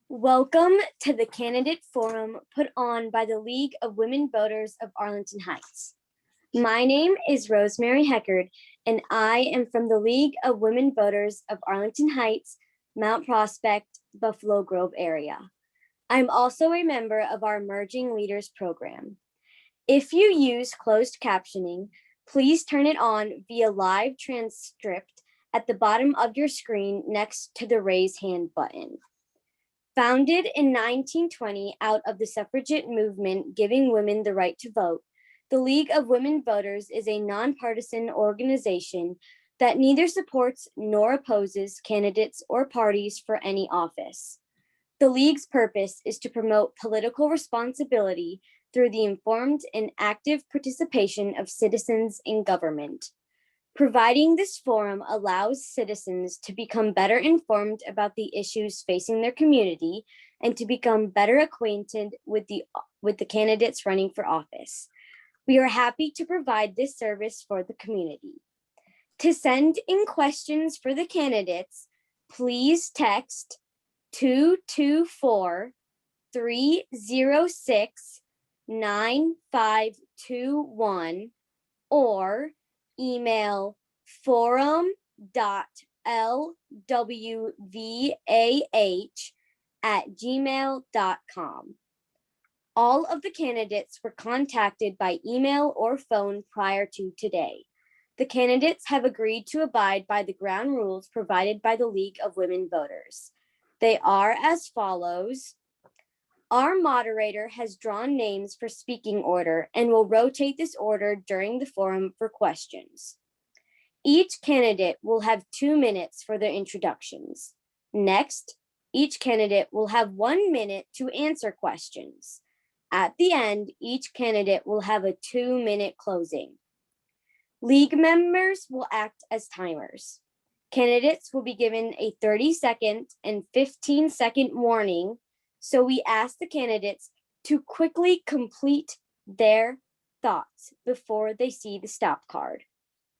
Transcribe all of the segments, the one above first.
Welcome to the Candidate Forum put on by the League of Women Voters of Arlington Heights. My name is Rosemary Heckard, and I am from the League of Women Voters of Arlington Heights, Mount Prospect, Buffalo Grove area. I'm also a member of our Emerging Leaders program. If you use closed captioning, please turn it on via live transcript at the bottom of your screen next to the raise hand button. Founded in 1920 out of the suffragette movement giving women the right to vote, the League of Women Voters is a nonpartisan organization that neither supports nor opposes candidates or parties for any office. The League's purpose is to promote political responsibility through the informed and active participation of citizens in government. Providing this forum allows citizens to become better informed about the issues facing their community and to become better acquainted with the candidates running for office. We are happy to provide this service for the community. To send in questions for the candidates, please text 224-306-9521 or email forum.lwvah@gmail.com. All of the candidates were contacted by email or phone prior to today. The candidates have agreed to abide by the ground rules provided by the League of Women Voters. They are as follows. Our moderator has drawn names for speaking order and will rotate this order during the forum for questions. Each candidate will have 2 minutes for their introductions. Next, each candidate will have 1 minute to answer questions. At the end, each candidate will have a 2-minute closing. League members will act as timers. Candidates will be given a 30-second and 15-second warning, so we ask the candidates to quickly complete their thoughts before they see the stop card.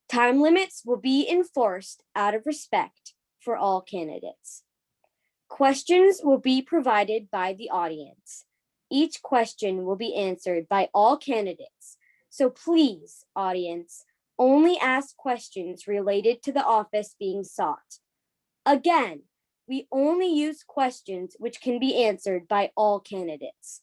Time limits will be enforced out of respect for all candidates. Questions will be provided by the audience. Each question will be answered by all candidates. So please, audience, only ask questions related to the office being sought. Again, we only use questions which can be answered by all candidates.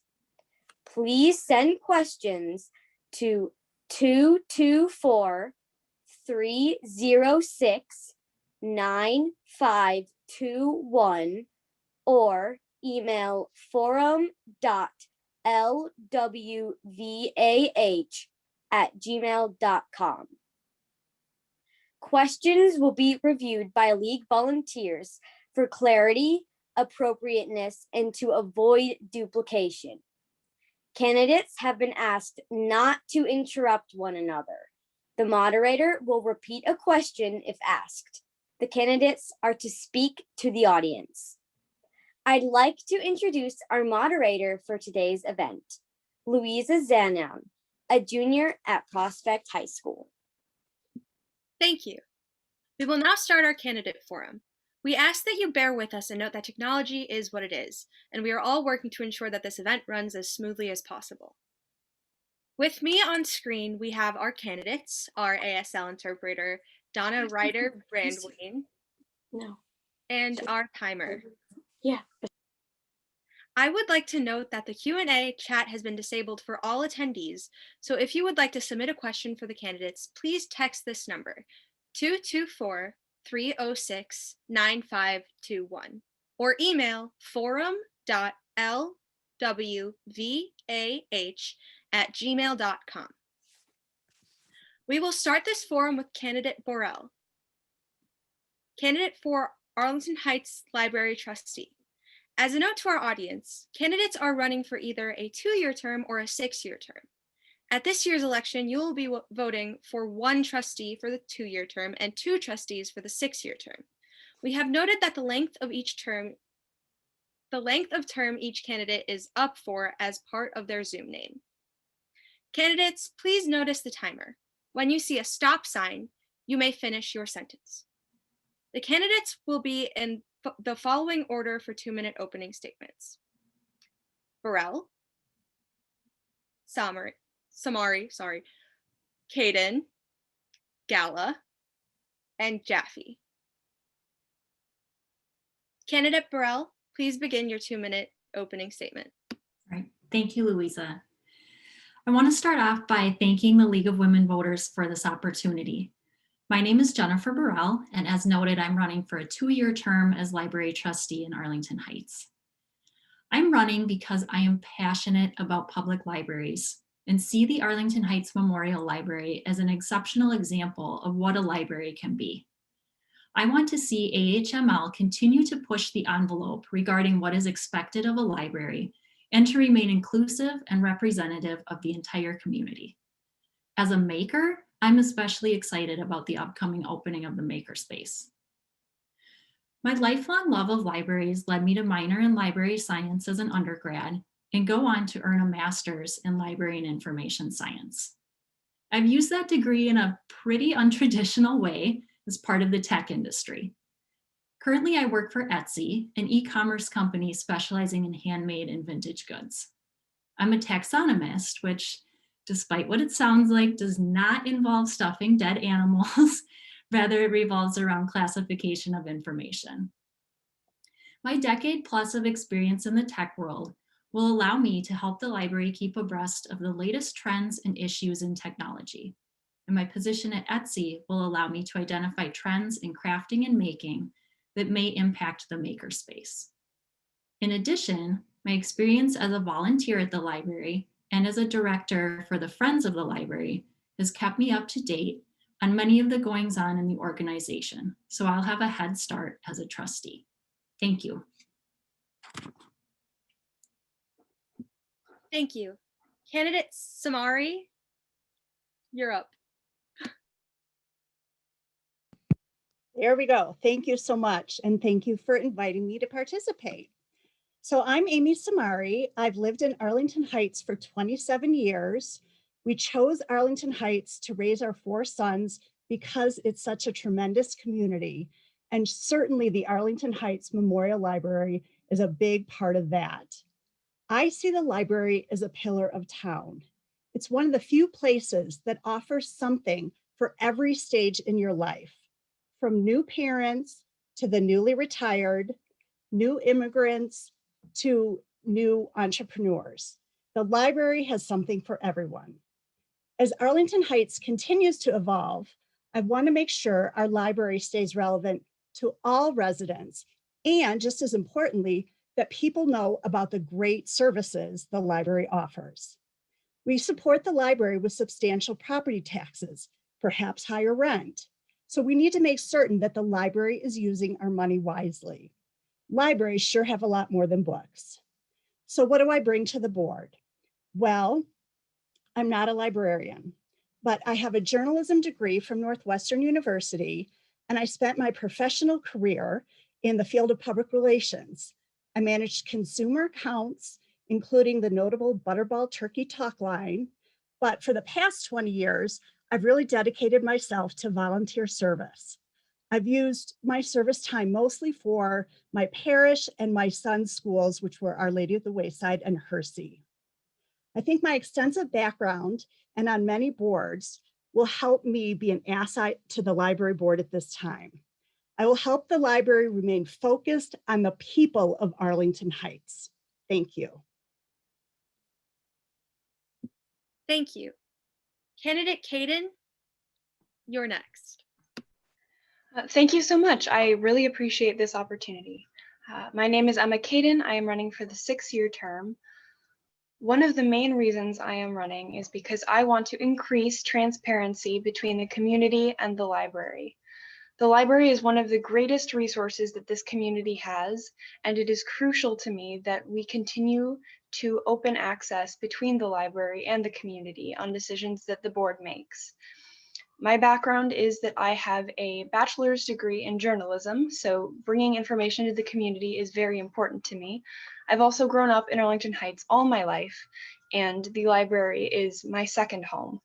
Please send questions to 224-306-9521 or email forum.lwvah@gmail.com. Questions will be reviewed by League volunteers for clarity, appropriateness, and to avoid duplication. Candidates have been asked not to interrupt one another. The moderator will repeat a question if asked. The candidates are to speak to the audience. I'd like to introduce our moderator for today's event. Louisa Zanon, a junior at Prospect High School. Thank you. We will now start our candidate forum. We ask that you bear with us and note that technology is what it is, and we are all working to ensure that this event runs as smoothly as possible. With me on screen, we have our candidates, our ASL interpreter, Donna Ryder Brandwain, and our timer. Yeah. I would like to note that the Q&A chat has been disabled for all attendees, so if you would like to submit a question for the candidates, please text this number, 224-306-9521, or email forum.lwvah@gmail.com. We will start this forum with candidate Borrell, candidate for Arlington Heights Library Trustee. As a note to our audience, candidates are running for either a 2-year term or a 6-year term. At this year's election, you will be voting for 1 trustee for the 2-year term and 2 trustees for the 6-year term. We have noted that the length of term each candidate is up for as part of their Zoom name. Candidates, please notice the timer. When you see a stop sign, you may finish your sentence. The candidates will be in the following order for 2-minute opening statements: Burrell, Samari, Cayden, Gala, and Jaffe. Candidate Burrell, please begin your 2-minute opening statement. All right. Thank you, Louisa. I want to start off by thanking the League of Women Voters for this opportunity. My name is Jennifer Burrell, and as noted, I'm running for a 2-year term as library trustee in Arlington Heights. I'm running because I am passionate about public libraries and see the Arlington Heights Memorial Library as an exceptional example of what a library can be. I want to see AHML continue to push the envelope regarding what is expected of a library and to remain inclusive and representative of the entire community. As a maker, I'm especially excited about the upcoming opening of the makerspace. My lifelong love of libraries led me to minor in library science as an undergrad and go on to earn a master's in library and information science. I've used that degree in a pretty untraditional way as part of the tech industry. Currently, I work for Etsy, an e-commerce company specializing in handmade and vintage goods. I'm a taxonomist, which, despite what it sounds like, does not involve stuffing dead animals. Rather, it revolves around classification of information. My decade plus of experience in the tech world will allow me to help the library keep abreast of the latest trends and issues in technology. And my position at Etsy will allow me to identify trends in crafting and making that may impact the makerspace. In addition, my experience as a volunteer at the library and as a director for the Friends of the Library has kept me up to date on many of the goings-on in the organization, so I'll have a head start as a trustee. Thank you. Thank you. Candidate Samari, you're up. There we go. Thank you so much. And thank you for inviting me to participate. So I'm Amy Samari. I've lived in Arlington Heights for 27 years. We chose Arlington Heights to raise our 4 sons because it's such a tremendous community. And certainly the Arlington Heights Memorial Library is a big part of that. I see the library as a pillar of town. It's one of the few places that offers something for every stage in your life, from new parents to the newly retired, new immigrants to new entrepreneurs. The library has something for everyone. As Arlington Heights continues to evolve, I want to make sure our library stays relevant to all residents, and just as importantly, that people know about the great services the library offers. We support the library with substantial property taxes, perhaps higher rent. So we need to make certain that the library is using our money wisely. Libraries sure have a lot more than books. So what do I bring to the board? Well, I'm not a librarian, but I have a journalism degree from Northwestern University, and I spent my professional career in the field of public relations. I managed consumer accounts including the notable Butterball Turkey Talk line. But for the past 20 years, I've really dedicated myself to volunteer service. I've used my service time mostly for my parish and my son's schools, which were Our Lady of the Wayside and Hersey. I think my extensive background and on many boards will help me be an asset to the library board at this time. I will help the library remain focused on the people of Arlington Heights. Thank you. Thank you. Candidate Cayden, you're next. Thank you so much. I really appreciate this opportunity. My name is Emma Cayden. I am running for the 6-year term. One of the main reasons I am running is because I want to increase transparency between the community and the library. The library is one of the greatest resources that this community has, and it is crucial to me that we continue to open access between the library and the community on decisions that the board makes. My background is that I have a bachelor's degree in journalism, so bringing information to the community is very important to me. I've also grown up in Arlington Heights all my life, and the library is my second home.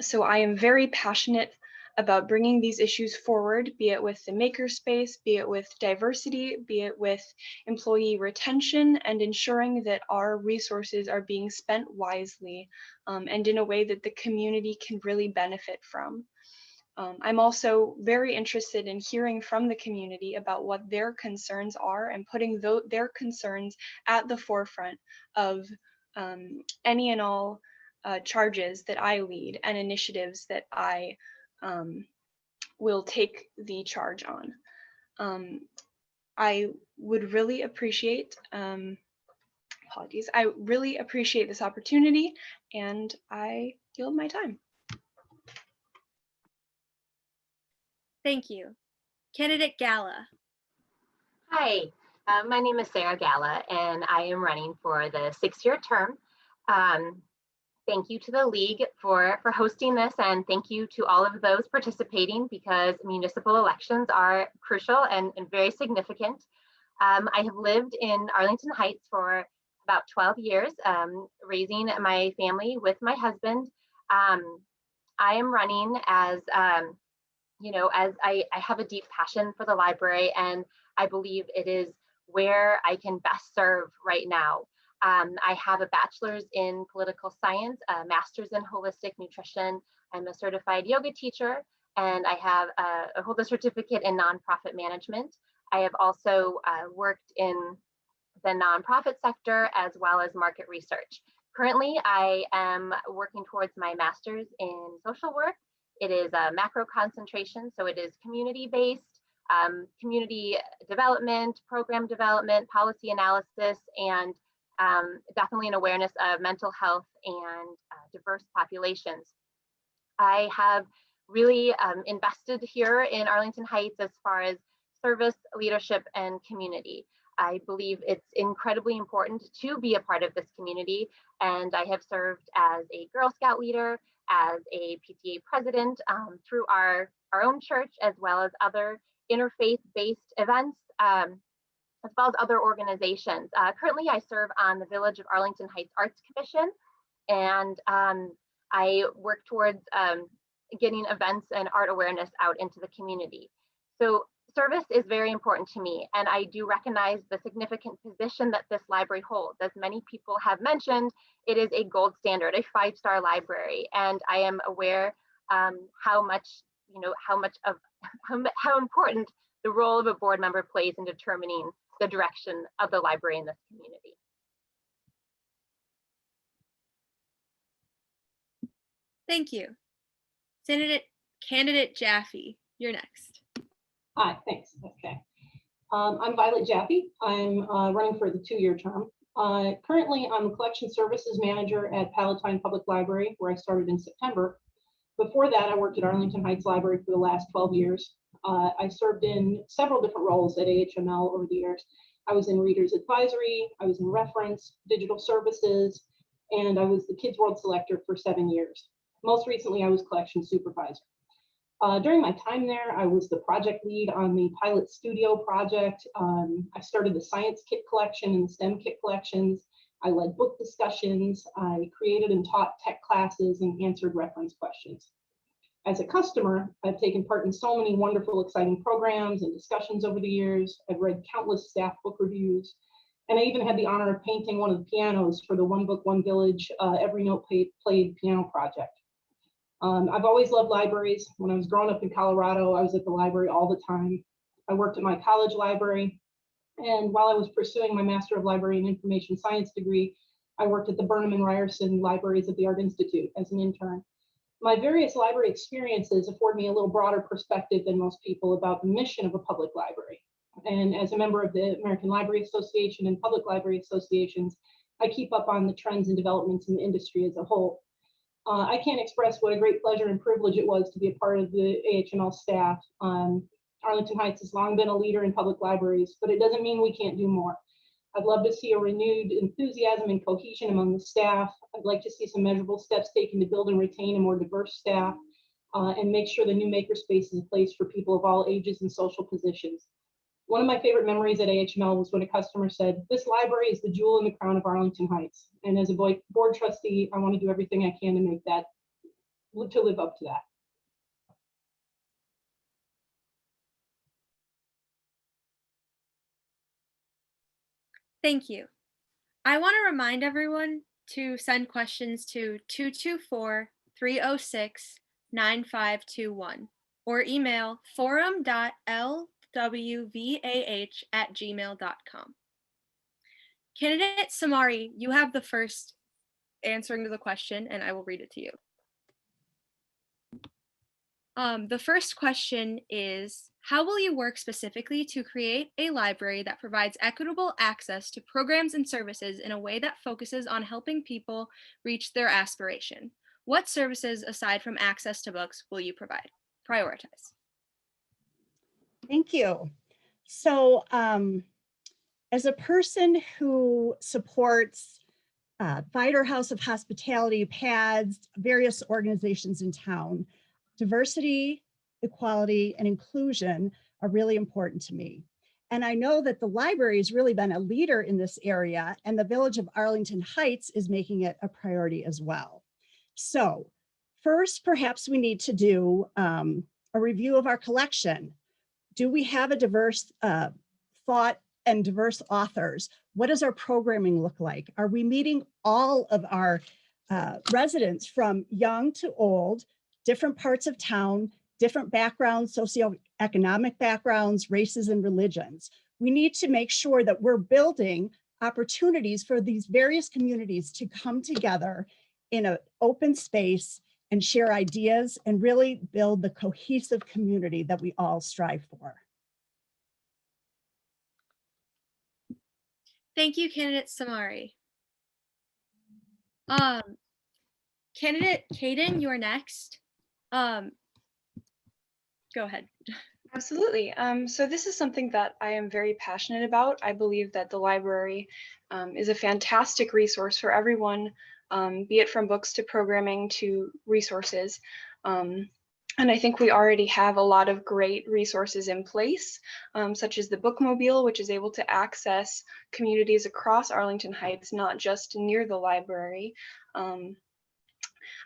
So I am very passionate about bringing these issues forward, be it with the makerspace, be it with diversity, be it with employee retention, and ensuring that our resources are being spent wisely and in a way that the community can really benefit from. I'm also very interested in hearing from the community about what their concerns are and putting their concerns at the forefront of any and all charges that I lead and initiatives that I will take the charge on. I would really appreciate, apologies, I really appreciate this opportunity, and I yield my time. Thank you. Candidate Gala. Hi, my name is Sarah Gala, and I am running for the 6-year term. Thank you to the League for hosting this, and thank you to all of those participating, because municipal elections are crucial and very significant. I have lived in Arlington Heights for about 12 years, raising my family with my husband. I am running as as I have a deep passion for the library, and I believe it is where I can best serve right now. I have a bachelor's in political science, a master's in holistic nutrition. I'm a certified yoga teacher, and I have hold a certificate in nonprofit management. I have also worked in the nonprofit sector as well as market research. Currently, I am working towards my master's in social work. It is a macro concentration, so it is community-based, community development, program development, policy analysis, and definitely an awareness of mental health and diverse populations. I have really invested here in Arlington Heights as far as service, leadership, and community. I believe it's incredibly important to be a part of this community, and I have served as a Girl Scout leader, as a PTA president through our own church, as well as other interfaith-based events, as well as other organizations. Currently, I serve on the Village of Arlington Heights Arts Commission, and I work towards getting events and art awareness out into the community. So service is very important to me, and I do recognize the significant position that this library holds. As many people have mentioned, it is a gold standard, a 5-star library, and I am aware how important the role of a board member plays in determining the direction of the library in this community. Thank you. Candidate Jaffe, you're next. Hi, thanks. Okay. I'm Violet Jaffe. I'm running for the 2-year term. Currently, I'm a collection services manager at Palatine Public Library, where I started in September. Before that, I worked at Arlington Heights Library for the last 12 years. I served in several different roles at AHML over the years. I was in Reader's Advisory, I was in Reference, Digital Services, and I was the Kids World Selector for 7 years. Most recently, I was Collection Supervisor. During my time there, I was the project lead on the pilot studio project. I started the science kit collection and the STEM kit collections. I led book discussions. I created and taught tech classes and answered reference questions. As a customer, I've taken part in so many wonderful, exciting programs and discussions over the years. I've read countless staff book reviews, and I even had the honor of painting one of the pianos for the One Book, One Village, Every Note Played piano project. I've always loved libraries. When I was growing up in Colorado, I was at the library all the time. I worked at my college library, and while I was pursuing my Master of Library and Information Science degree, I worked at the Burnham and Ryerson libraries at the Art Institute as an intern. My various library experiences afford me a little broader perspective than most people about the mission of a public library. And as a member of the American Library Association and Public Library Associations, I keep up on the trends and developments in the industry as a whole. I can't express what a great pleasure and privilege it was to be a part of the AHML staff. Arlington Heights has long been a leader in public libraries, but it doesn't mean we can't do more. I'd love to see a renewed enthusiasm and cohesion among the staff. I'd like to see some measurable steps taken to build and retain a more diverse staff and make sure the new makerspace is a place for people of all ages and social positions. One of my favorite memories at AHML was when a customer said, "This library is the jewel in the crown of Arlington Heights." And as a board trustee, I want to do everything I can to make that, to live up to that. Thank you. I want to remind everyone to send questions to 224-306-9521 or email forum.lwvah@gmail.com. Candidate Samari, you have the first answering to the question, and I will read it to you. The first question is, how will you work specifically to create a library that provides equitable access to programs and services in a way that focuses on helping people reach their aspiration? What services, aside from access to books, will you prioritize? Thank you. So as a person who supports Vider House of Hospitality, PADS, various organizations in town, diversity, equality, and inclusion are really important to me. And I know that the library has really been a leader in this area, and the Village of Arlington Heights is making it a priority as well. So first, perhaps we need to do a review of our collection. Do we have a diverse thought and diverse authors? What does our programming look like? Are we meeting all of our residents from young to old, different parts of town, different backgrounds, socioeconomic backgrounds, races, and religions? We need to make sure that we're building opportunities for these various communities to come together in an open space and share ideas and really build the cohesive community that we all strive for. Thank you, Candidate Samari. Candidate Cayden, you are next. Go ahead. Absolutely. So this is something that I am very passionate about. I believe that the library is a fantastic resource for everyone, be it from books to programming to resources. And I think we already have a lot of great resources in place, such as the Bookmobile, which is able to access communities across Arlington Heights, not just near the library.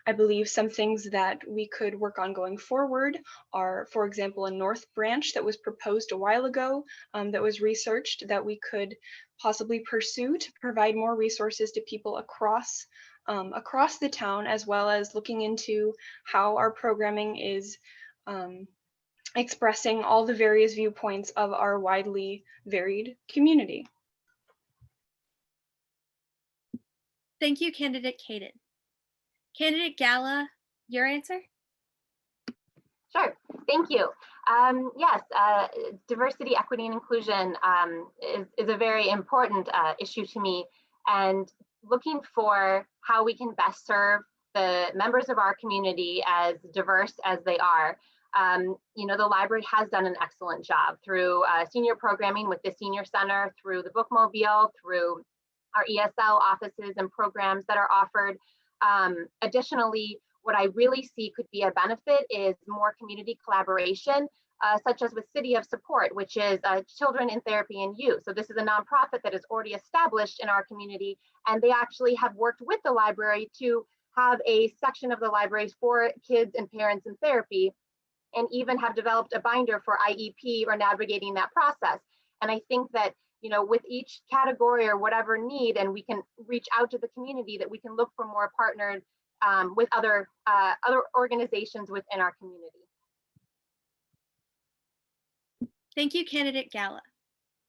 I believe some things that we could work on going forward are, for example, a North Branch that was proposed a while ago, that was researched, that we could possibly pursue to provide more resources to people across the town, as well as looking into how our programming is expressing all the various viewpoints of our widely varied community. Thank you, Candidate Cayden. Candidate Gala, your answer? Sure, thank you. Yes, diversity, equity, and inclusion is a very important issue to me, and looking for how we can best serve the members of our community as diverse as they are. You know, the library has done an excellent job through senior programming with the Senior Center, through the Bookmobile, through our ESL offices and programs that are offered. Additionally, what I really see could be a benefit is more community collaboration, such as with City of Support, which is Children in Therapy and Youth. So this is a nonprofit that is already established in our community, and they actually have worked with the library to have a section of the library for kids and parents in therapy, and even have developed a binder for IEP or navigating that process. And I think that, you know, with each category or whatever need, and we can reach out to the community, that we can look for more partners with other organizations within our community. Thank you, Candidate Gala.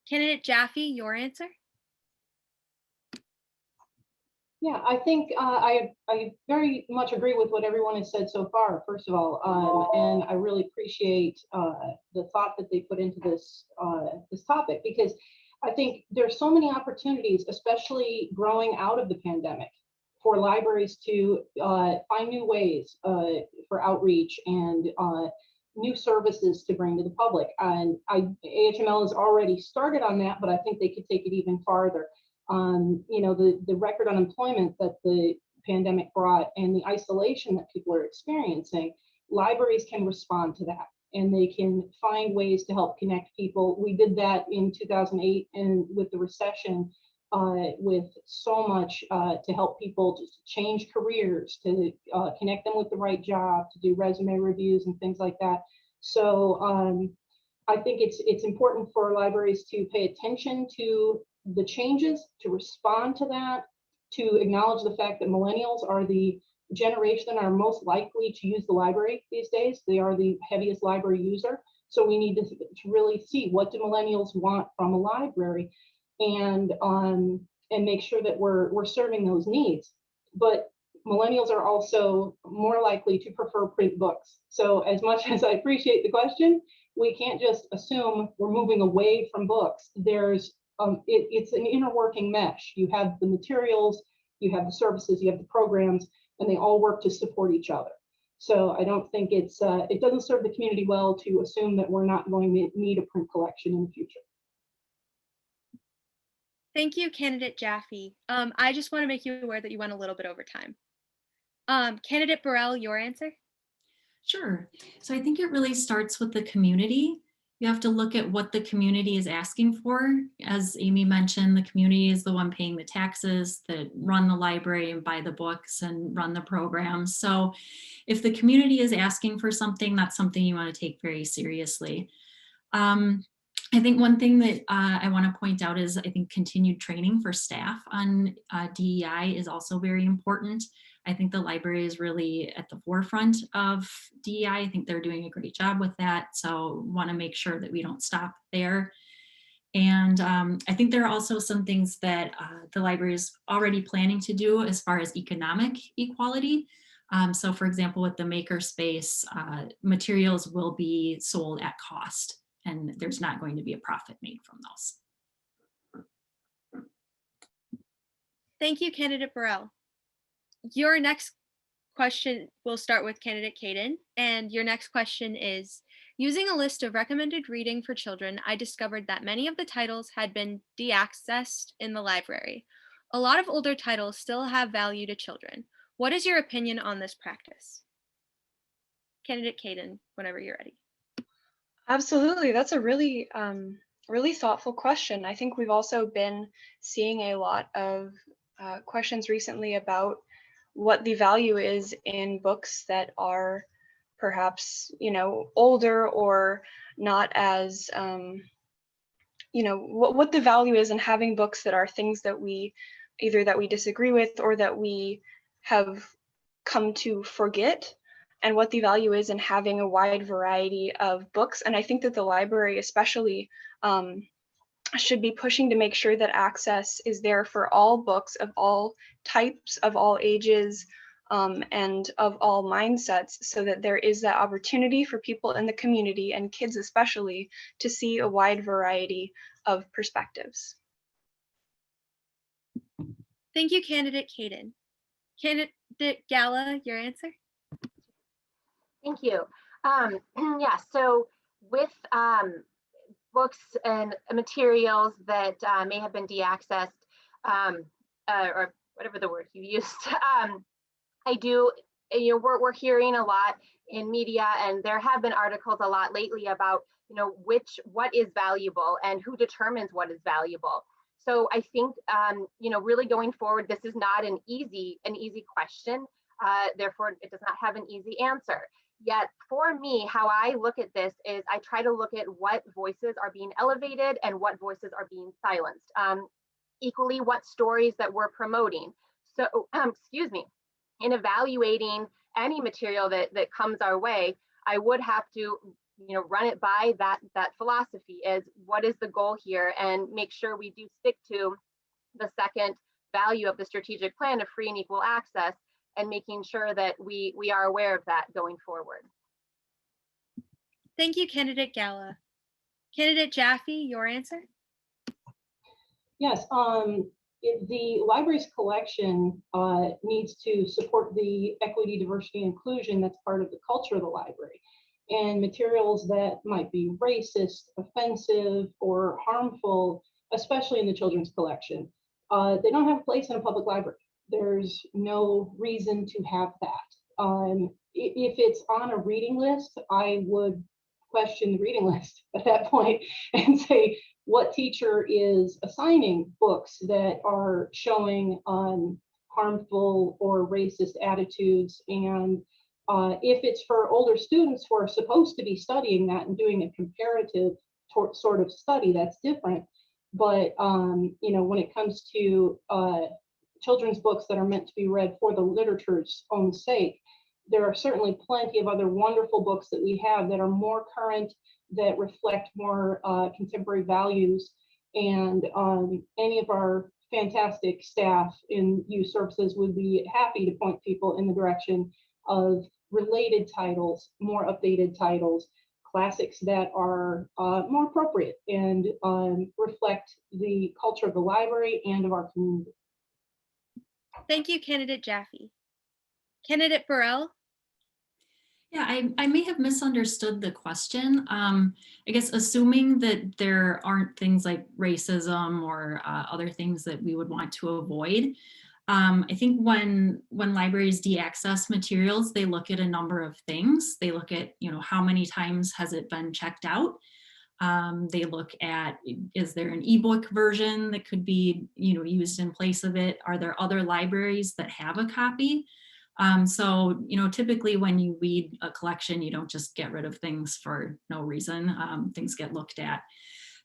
Candidate Jaffe, your answer? Yeah, I think I very much agree with what everyone has said so far, first of all, and I really appreciate the thought that they put into this this topic, because I think there's so many opportunities, especially growing out of the pandemic, for libraries to find new ways for outreach and new services to bring to the public. And AHML has already started on that, but I think they could take it even farther. You know, the record unemployment that the pandemic brought and the isolation that people are experiencing, libraries can respond to that, and they can find ways to help connect people. We did that in 2008 and with the recession, with so much to help people just change careers, to connect them with the right job, to do resume reviews and things like that. So I think it's important for libraries to pay attention to the changes, to respond to that, to acknowledge the fact that millennials are the generation that are most likely to use the library these days. They are the heaviest library user. So we need to really see, what do millennials want from a library, and make sure that we're serving those needs. But millennials are also more likely to prefer print books. So as much as I appreciate the question, we can't just assume we're moving away from books. There's it's an inner working mesh. You have the materials, you have the services, you have the programs, and they all work to support each other. So I don't think it doesn't serve the community well to assume that we're not going to need a print collection in the future. Thank you, Candidate Jaffe. I just want to make you aware that you went a little bit over time. Candidate Burrell, your answer? Sure. So I think it really starts with the community. You have to look at what the community is asking for. As Amy mentioned, the community is the one paying the taxes, that run the library and buy the books and run the programs. So if the community is asking for something, that's something you want to take very seriously. I think one thing that I want to point out is I think continued training for staff on DEI is also very important. I think the library is really at the forefront of DEI. I think they're doing a great job with that. So want to make sure that we don't stop there. And I think there are also some things that the library is already planning to do as far as economic equality. So for example, with the makerspace, materials will be sold at cost, and there's not going to be a profit made from those. Thank you, Candidate Burrell. Your next question will start with Candidate Cayden, and your next question is, using a list of recommended reading for children, I discovered that many of the titles had been de-accessed in the library. A lot of older titles still have value to children. What is your opinion on this practice? Candidate Cayden, whenever you're ready. Absolutely, that's a really, really thoughtful question. I think we've also been seeing a lot of questions recently about what the value is in books that are perhaps, you know, older or not as, you know, what the value is in having books that are things that we either that we disagree with or that we have come to forget, and what the value is in having a wide variety of books. And I think that the library especially should be pushing to make sure that access is there for all books of all types, of all ages, and of all mindsets, so that there is that opportunity for people in the community, and kids especially, to see a wide variety of perspectives. Thank you, Candidate Cayden. Candidate Gala, your answer? Thank you. Yeah, so with books and materials that may have been de-accessed, or whatever the word you used, I do we're hearing a lot in media, and there have been articles a lot lately about, what is valuable and who determines what is valuable. So I think, really going forward, this is not an easy question. Therefore, it does not have an easy answer. Yet for me, how I look at this is I try to look at what voices are being elevated and what voices are being silenced. Equally, what stories that we're promoting. So, excuse me, in evaluating any material that comes our way, I would have to, run it by that philosophy is what is the goal here, and make sure we do stick to the second value of the strategic plan of free and equal access, and making sure that we are aware of that going forward. Thank you, Candidate Gala. Candidate Jaffe, your answer? Yes, the library's collection needs to support the equity, diversity, and inclusion that's part of the culture of the library. And materials that might be racist, offensive, or harmful, especially in the children's collection, they don't have a place in a public library. There's no reason to have that. If it's on a reading list, I would question the reading list at that point and say, what teacher is assigning books that are showing harmful or racist attitudes? And if it's for older students who are supposed to be studying that and doing a comparative sort of study, that's different. But when it comes to children's books that are meant to be read for the literature's own sake, there are certainly plenty of other wonderful books that we have that are more current, that reflect more contemporary values. And any of our fantastic staff in youth services would be happy to point people in the direction of related titles, more updated titles, classics that are more appropriate and reflect the culture of the library and of our community. Thank you, Candidate Jaffe. Candidate Burrell? Yeah, I may have misunderstood the question. I guess assuming that there aren't things like racism or other things that we would want to avoid. I think when libraries de-access materials, they look at a number of things. They look at, how many times has it been checked out? They look at, is there an ebook version that could be, used in place of it? Are there other libraries that have a copy? So, typically when you read a collection, you don't just get rid of things for no reason. Things get looked at.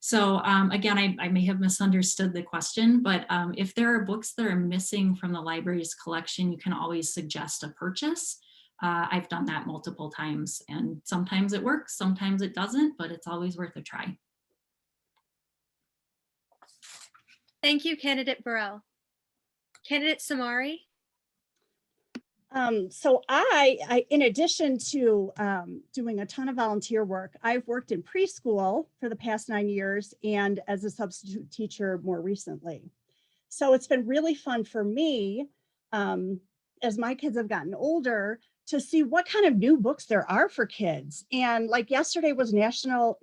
So again, I may have misunderstood the question, but if there are books that are missing from the library's collection, you can always suggest a purchase. I've done that multiple times, and sometimes it works, sometimes it doesn't, but it's always worth a try. Thank you, Candidate Burrell. Candidate Samari? So I, in addition to doing a ton of volunteer work, I've worked in preschool for the past 9 years and as a substitute teacher more recently. So it's been really fun for me, as my kids have gotten older, to see what kind of new books there are for kids. And like yesterday was International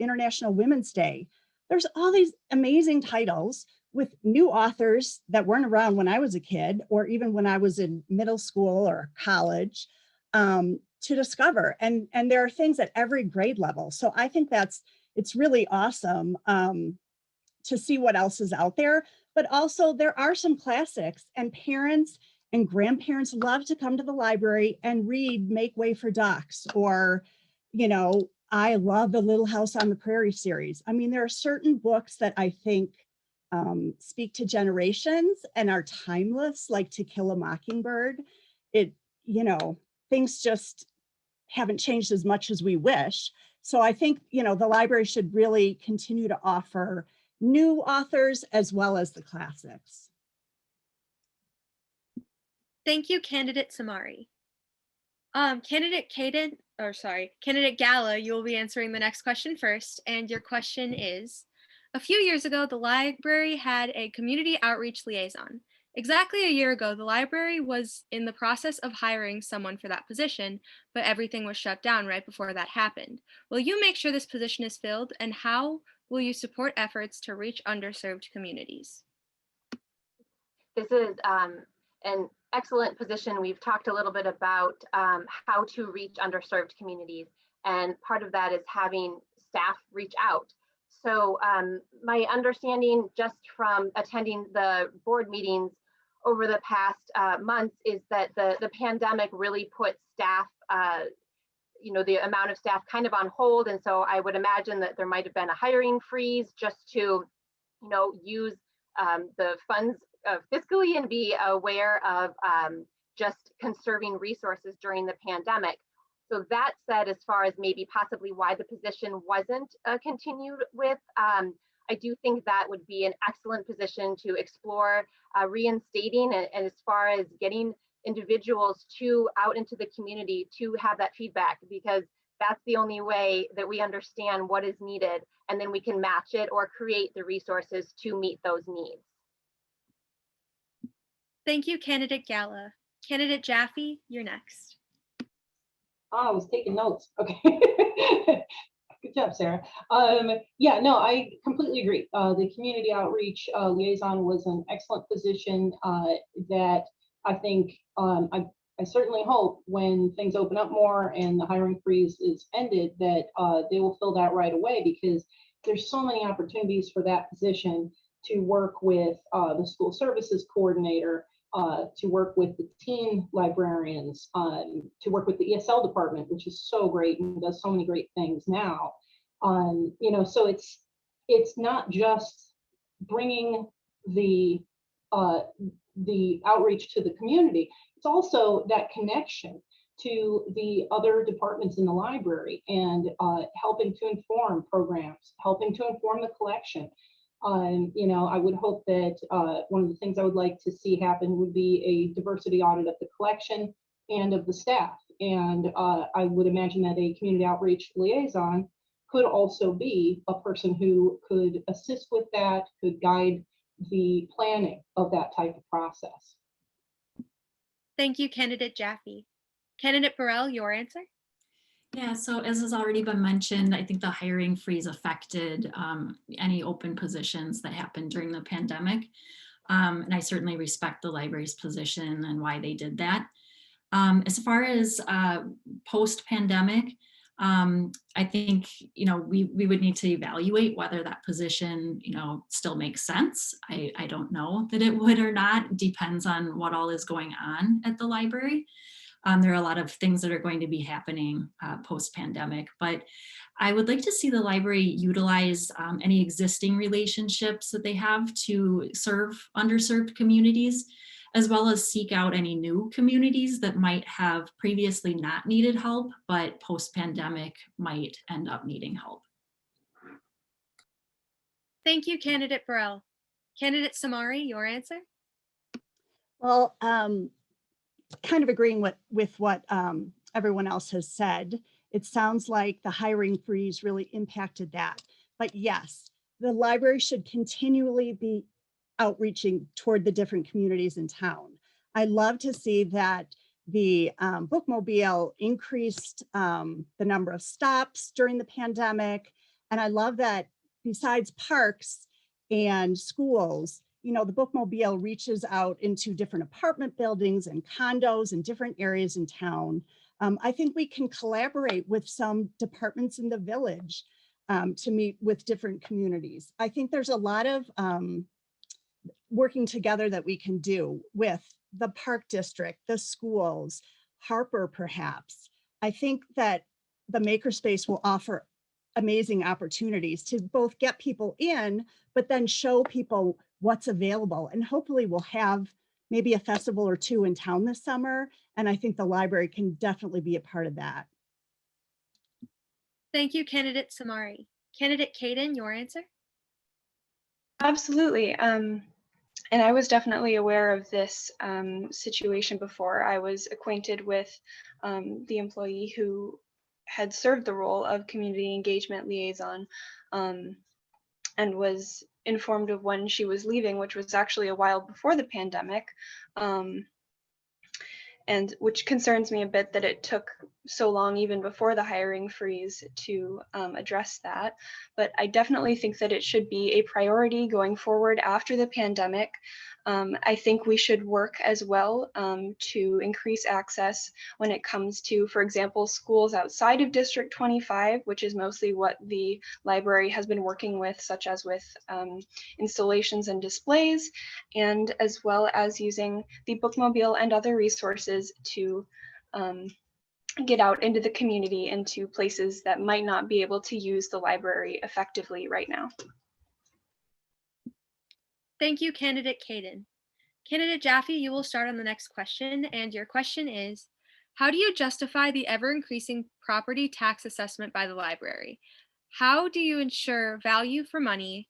Women's Day. There's all these amazing titles with new authors that weren't around when I was a kid, or even when I was in middle school or college, to discover. And there are things at every grade level. So I think it's really awesome to see what else is out there. But also there are some classics, and parents and grandparents love to come to the library and read Make Way for Ducks, or, I love the Little House on the Prairie series. I mean, there are certain books that I think speak to generations and are timeless, like To Kill a Mockingbird. Things just haven't changed as much as we wish. So I think, the library should really continue to offer new authors as well as the classics. Thank you, Candidate Samari. Candidate Candidate Gala, you will be answering the next question first. And your question is, a few years ago, the library had a community outreach liaison. Exactly a year ago, the library was in the process of hiring someone for that position, but everything was shut down right before that happened. Will you make sure this position is filled, and how will you support efforts to reach underserved communities? This is, and excellent position. We've talked a little bit about how to reach underserved communities, and part of that is having staff reach out. So my understanding just from attending the board meetings over the past months is that the pandemic really put staff, the amount of staff kind of on hold. And so I would imagine that there might have been a hiring freeze just to, use the funds fiscally and be aware of just conserving resources during the pandemic. So that said, as far as maybe possibly why the position wasn't continued with, I do think that would be an excellent position to explore reinstating, and as far as getting individuals out into the community to have that feedback, because that's the only way that we understand what is needed, and then we can match it or create the resources to meet those needs. Thank you, Candidate Gala. Candidate Jaffe, you're next. Oh, I was taking notes. Okay. Good job, Sarah. Yeah, no, I completely agree. The community outreach liaison was an excellent position that I think I certainly hope when things open up more and the hiring freeze is ended that they will fill that right away, because there's so many opportunities for that position to work with the school services coordinator, to work with the teen librarians, to work with the ESL department, which is so great and does so many great things now. So it's not just bringing the outreach to the community, it's also that connection to the other departments in the library and helping to inform programs, helping to inform the collection. I would hope that one of the things I would like to see happen would be a diversity audit of the collection and of the staff. And I would imagine that a community outreach liaison could also be a person who could assist with that, could guide the planning of that type of process. Thank you, Candidate Jaffe. Candidate Burrell, your answer? Yeah, so as has already been mentioned, I think the hiring freeze affected any open positions that happened during the pandemic. And I certainly respect the library's position and why they did that. As far as post-pandemic, I think, we would need to evaluate whether that position, still makes sense. I don't know that it would or not. It depends on what all is going on at the library. There are a lot of things that are going to be happening post-pandemic, but I would like to see the library utilize any existing relationships that they have to serve underserved communities, as well as seek out any new communities that might have previously not needed help, but post-pandemic might end up needing help. Thank you, Candidate Burrell. Candidate Samari, your answer? Well, kind of agreeing with what everyone else has said. It sounds like the hiring freeze really impacted that. But yes, the library should continually be outreaching toward the different communities in town. I love to see that the bookmobile increased the number of stops during the pandemic. And I love that besides parks and schools, the bookmobile reaches out into different apartment buildings and condos and different areas in town. I think we can collaborate with some departments in the village to meet with different communities. I think there's a lot of working together that we can do with the park district, the schools, Harper perhaps. I think that the makerspace will offer amazing opportunities to both get people in, but then show people what's available. And hopefully we'll have maybe a festival or two in town this summer. And I think the library can definitely be a part of that. Thank you, Candidate Samari. Candidate Cayden, your answer? Absolutely. And I was definitely aware of this situation before. I was acquainted with the employee who had served the role of community engagement liaison and was informed of when she was leaving, which was actually a while before the pandemic, and which concerns me a bit that it took so long even before the hiring freeze to address that. But I definitely think that it should be a priority going forward after the pandemic. I think we should work as well to increase access when it comes to, for example, schools outside of District 25, which is mostly what the library has been working with, such as with installations and displays, and as well as using the bookmobile and other resources to get out into the community, into places that might not be able to use the library effectively right now. Thank you, candidate Cayden. Candidate Jaffe, you will start on the next question, and your question is, how do you justify the ever-increasing property tax assessment by the library? How do you ensure value for money?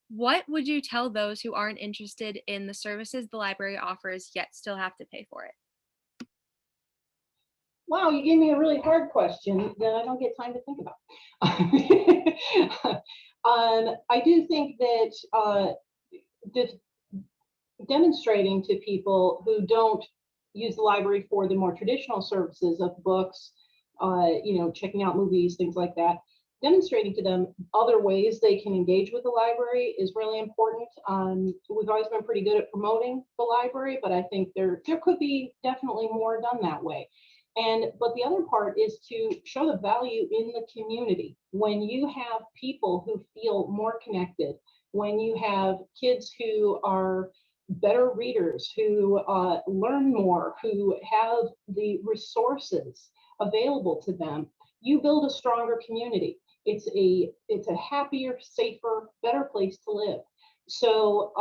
What would you tell those who aren't interested in the services the library offers yet still have to pay for it? Wow, you gave me a really hard question that I don't get time to think about. I do think that demonstrating to people who don't use the library for the more traditional services of books, checking out movies, things like that, demonstrating to them other ways they can engage with the library is really important. We've always been pretty good at promoting the library, but I think there could be definitely more done that way. But the other part is to show the value in the community. When you have people who feel more connected, when you have kids who are better readers, who learn more, who have the resources available to them, you build a stronger community. It's a happier, safer, better place to live. So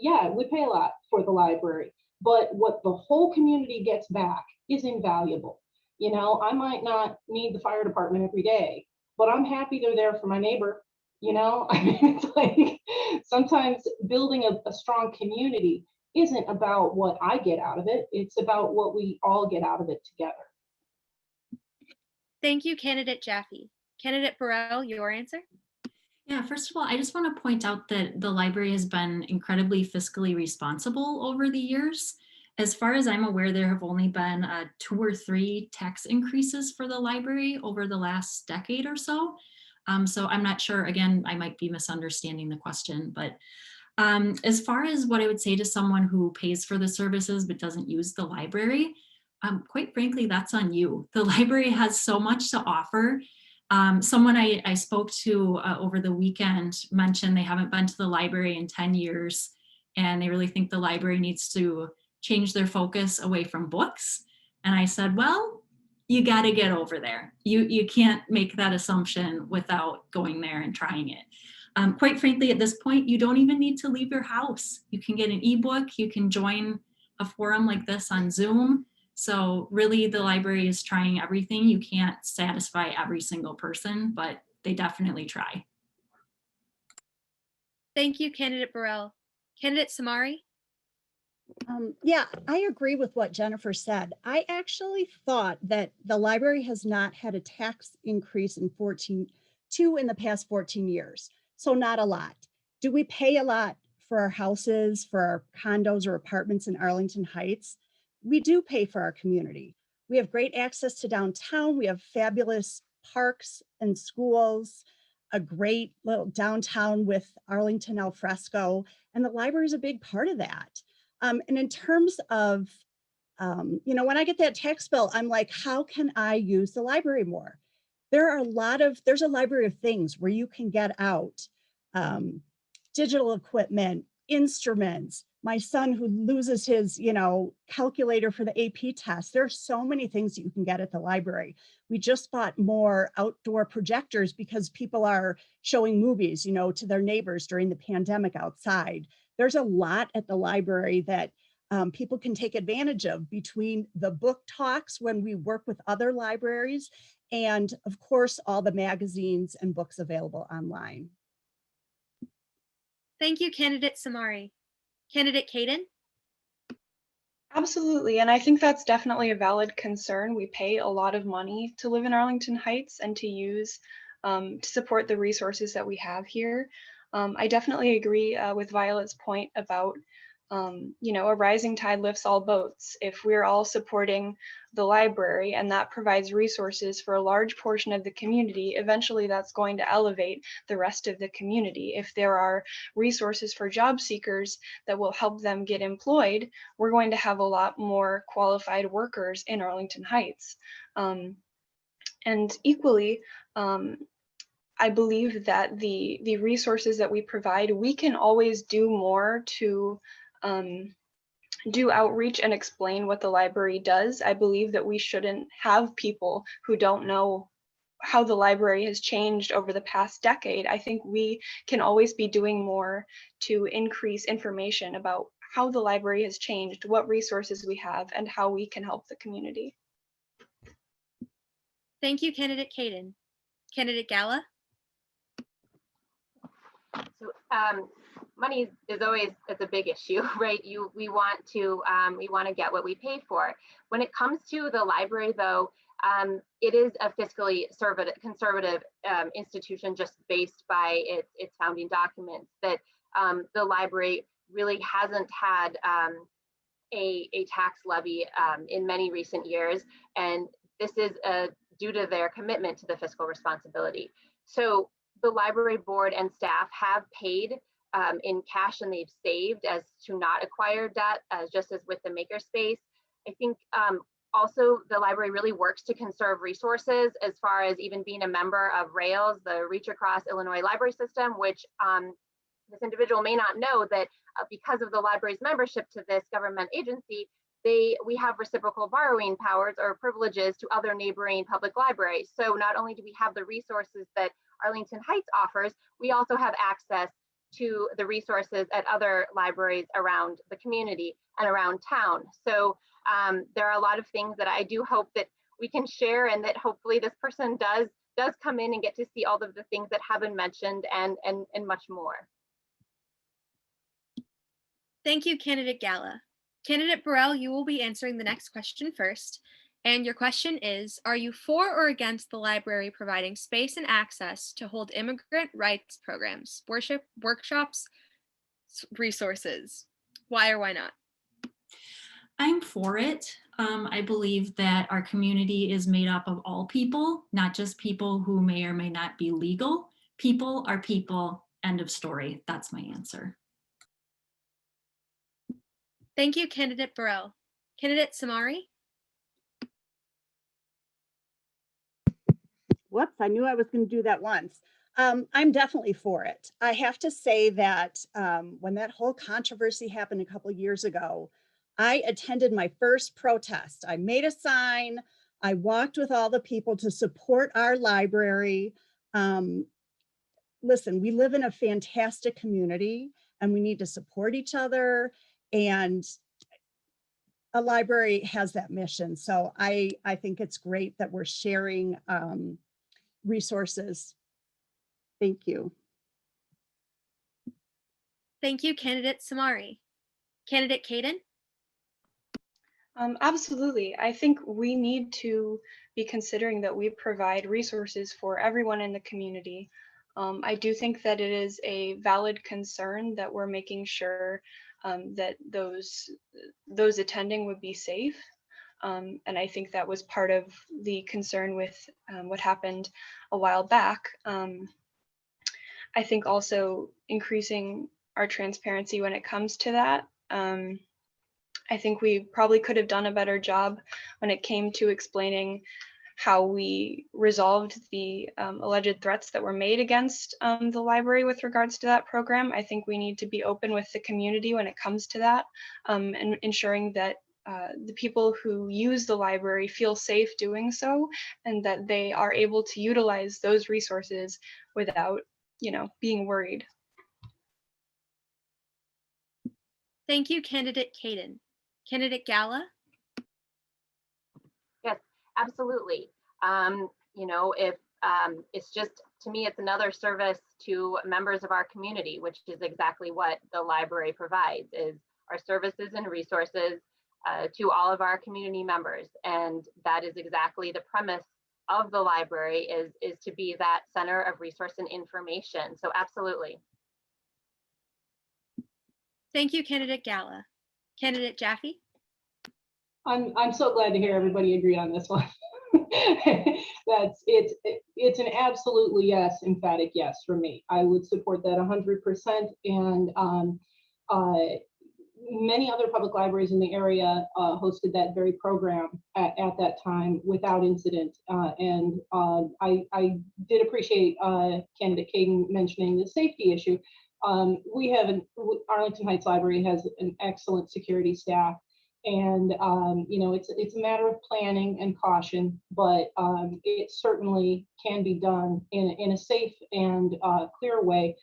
yeah, we pay a lot for the library, but what the whole community gets back is invaluable. I might not need the fire department every day, but I'm happy they're there for my neighbor. I mean, it's like sometimes building a strong community isn't about what I get out of it. It's about what we all get out of it together. Thank you, candidate Jaffe. Candidate Burrell, your answer? Yeah, first of all, I just want to point out that the library has been incredibly fiscally responsible over the years. As far as I'm aware, there have only been 2 or 3 tax increases for the library over the last decade or so. So I'm not sure, again, I might be misunderstanding the question, but as far as what I would say to someone who pays for the services but doesn't use the library, quite frankly, that's on you. The library has so much to offer. Someone I spoke to over the weekend mentioned they haven't been to the library in 10 years, and they really think the library needs to change their focus away from books. And I said, well, you got to get over there. You can't make that assumption without going there and trying it. Quite frankly, at this point, you don't even need to leave your house. You can get an ebook, you can join a forum like this on Zoom. So really the library is trying everything. You can't satisfy every single person, but they definitely try. Thank you, candidate Burrell. Candidate Samari? Yeah, I agree with what Jennifer said. I actually thought that the library has not had a tax increase in the past 14 years. So not a lot. Do we pay a lot for our houses, for our condos or apartments in Arlington Heights? We do pay for our community. We have great access to downtown. We have fabulous parks and schools, a great little downtown with Arlington al fresco, and the library is a big part of that. And in terms of, when I get that tax bill, I'm like, how can I use the library more? There's a library of things where you can get out digital equipment, instruments. My son who loses his, calculator for the AP test. There are so many things that you can get at the library. We just bought more outdoor projectors because people are showing movies, to their neighbors during the pandemic outside. There's a lot at the library that people can take advantage of between the book talks when we work with other libraries and, of course, all the magazines and books available online. Thank you, candidate Samari. Candidate Cayden? Absolutely, and I think that's definitely a valid concern. We pay a lot of money to live in Arlington Heights and to use to support the resources that we have here. I definitely agree with Violet's point about A rising tide lifts all boats. If we're all supporting the library and that provides resources for a large portion of the community, eventually that's going to elevate the rest of the community. If there are resources for job seekers that will help them get employed, we're going to have a lot more qualified workers in Arlington Heights. And equally, I believe that the resources that we provide, we can always do more to do outreach and explain what the library does. I believe that we shouldn't have people who don't know how the library has changed over the past decade. I think we can always be doing more to increase information about how the library has changed, what resources we have, and how we can help the community. Thank you, Candidate Cayden. Candidate Gala? So money is always a big issue, right? We want to get what we pay for. When it comes to the library, though, it is a fiscally conservative institution, just based by its founding documents. That the library really hasn't had a tax levy in many recent years, and this is due to their commitment to the fiscal responsibility. So the library board and staff have paid in cash, and they've saved as to not acquire debt, just as with the makerspace. I think also the library really works to conserve resources, as far as even being a member of RAILS, the Reach Across Illinois Library System, which this individual may not know that because of the library's membership to this government agency, we have reciprocal borrowing powers or privileges to other neighboring public libraries. So not only do we have the resources that Arlington Heights offers, we also have access to the resources at other libraries around the community and around town. So there are a lot of things that I do hope that we can share, and that hopefully this person does come in and get to see all of the things that have been mentioned and much more. Thank you, Candidate Gala. Candidate Burrell, you will be answering the next question first. And your question is, are you for or against the library providing space and access to hold immigrant rights programs, workshops, resources? Why or why not? I'm for it. I believe that our community is made up of all people, not just people who may or may not be legal. People are people, end of story. That's my answer. Thank you, Candidate Burrell. Candidate Samari? Whoops, I knew I was going to do that once. I'm definitely for it. I have to say that when that whole controversy happened a couple years ago, I attended my first protest. I made a sign. I walked with all the people to support our library. Listen, we live in a fantastic community, and we need to support each other. And a library has that mission. So I think it's great that we're sharing resources. Thank you. Thank you, Candidate Samari. Candidate Cayden? Absolutely. I think we need to be considering that we provide resources for everyone in the community. I do think that it is a valid concern that we're making sure that those attending would be safe. And I think that was part of the concern with what happened a while back. I think also increasing our transparency when it comes to that. I think we probably could have done a better job when it came to explaining how we resolved the alleged threats that were made against the library with regards to that program. I think we need to be open with the community when it comes to that, and ensuring that the people who use the library feel safe doing so, and that they are able to utilize those resources without, being worried. Thank you, Candidate Cayden. Candidate Gala? Yes, absolutely. If it's just, to me, it's another service to members of our community, which is exactly what the library provides, is our services and resources to all of our community members. And that is exactly the premise of the library, is to be that center of resource and information. So absolutely. Thank you, candidate Gala. Candidate Jaffe? I'm so glad to hear everybody agree on this one. It's an absolutely yes, emphatic yes for me. I would support that 100%. And many other public libraries in the area hosted that very program at that time without incident. I did appreciate candidate Cayden mentioning the safety issue. Arlington Heights Library has an excellent security staff. And it's a matter of planning and caution, but it certainly can be done in a safe and clear way.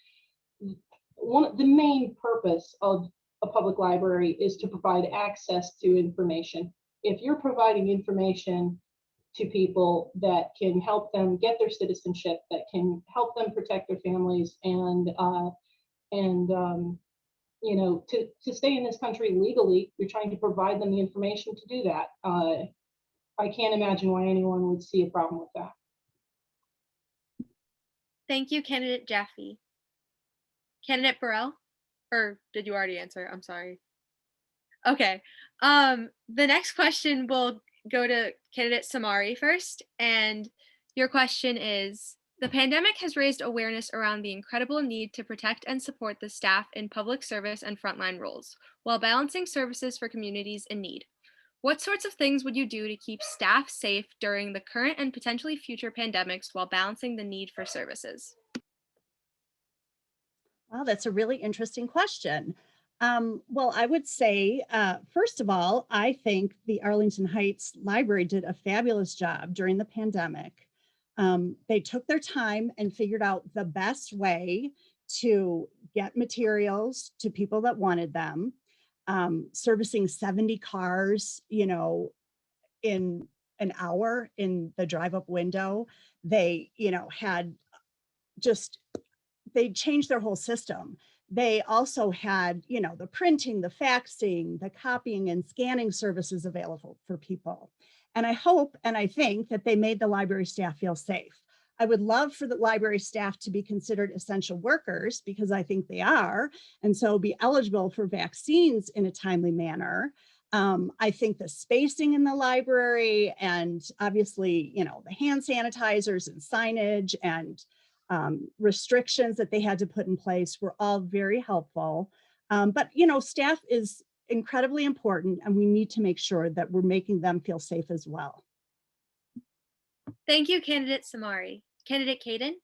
The main purpose of a public library is to provide access to information. If you're providing information to people that can help them get their citizenship, that can help them protect their families, and to stay in this country legally, you're trying to provide them the information to do that. I can't imagine why anyone would see a problem with that. Thank you, candidate Jaffe. Candidate Burrell? Or did you already answer? I'm sorry. Okay. The next question will go to candidate Samari first. And your question is, the pandemic has raised awareness around the incredible need to protect and support the staff in public service and frontline roles, while balancing services for communities in need. What sorts of things would you do to keep staff safe during the current and potentially future pandemics while balancing the need for services? Well, that's a really interesting question. Well, I would say, first of all, I think the Arlington Heights Library did a fabulous job during the pandemic. They took their time and figured out the best way to get materials to people that wanted them, servicing 70 cars, in an hour in the drive-up window. They, had just, they changed their whole system. They also had, the printing, the faxing, the copying and scanning services available for people. And I hope and I think that they made the library staff feel safe. I would love for the library staff to be considered essential workers, because I think they are, and so be eligible for vaccines in a timely manner. I think the spacing in the library and obviously, the hand sanitizers and signage and restrictions that they had to put in place were all very helpful. But staff is incredibly important, and we need to make sure that we're making them feel safe as well. Thank you, candidate Samari. Candidate Cayden?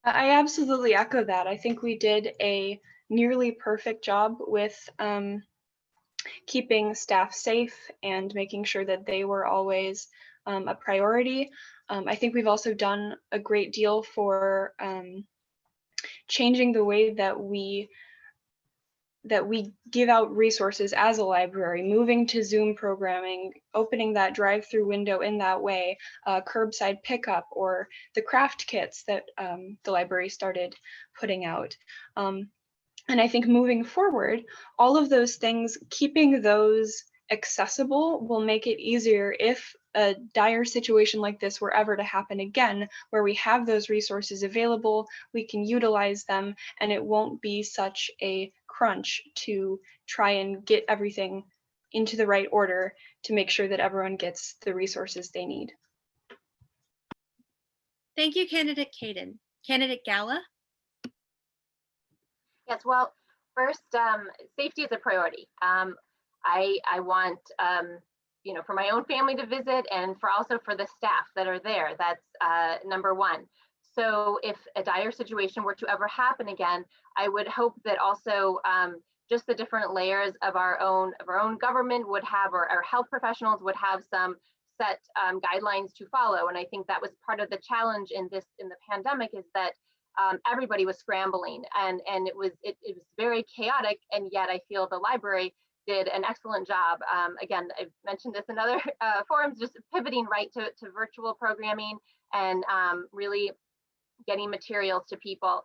I absolutely echo that. I think we did a nearly perfect job with keeping staff safe and making sure that they were always a priority. I think we've also done a great deal for changing the way that we give out resources as a library, moving to Zoom programming, opening that drive-through window in that way, curbside pickup, or the craft kits that the library started putting out. And I think moving forward, all of those things, keeping those accessible will make it easier if a dire situation like this were ever to happen again, where we have those resources available, we can utilize them, and it won't be such a crunch to try and get everything into the right order to make sure that everyone gets the resources they need. Thank you, candidate Cayden. Candidate Gala? Yes, well, first, safety is a priority. I want, for my own family to visit, and also for the staff that are there. That's number one. So if a dire situation were to ever happen again, I would hope that also just the different layers of our own government would have, or our health professionals would have some set guidelines to follow. And I think that was part of the challenge in the pandemic, is that everybody was scrambling, and it was very chaotic. And yet I feel the library did an excellent job. Again, I've mentioned this in other forums, just pivoting right to virtual programming and really getting materials to people.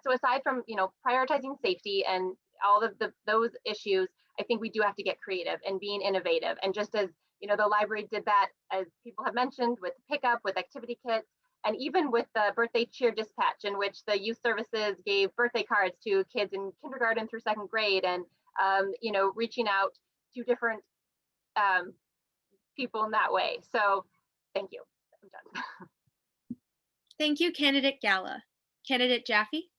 So aside from prioritizing safety and all of those issues, I think we do have to get creative and being innovative. And just as the library did that, as people have mentioned, with pickup, with activity kits, And even with the birthday cheer dispatch, in which the youth services gave birthday cards to kids in kindergarten through 2nd grade, and reaching out to different people in that way. So thank you. I'm done. Thank you, candidate Gala. Candidate Jaffe?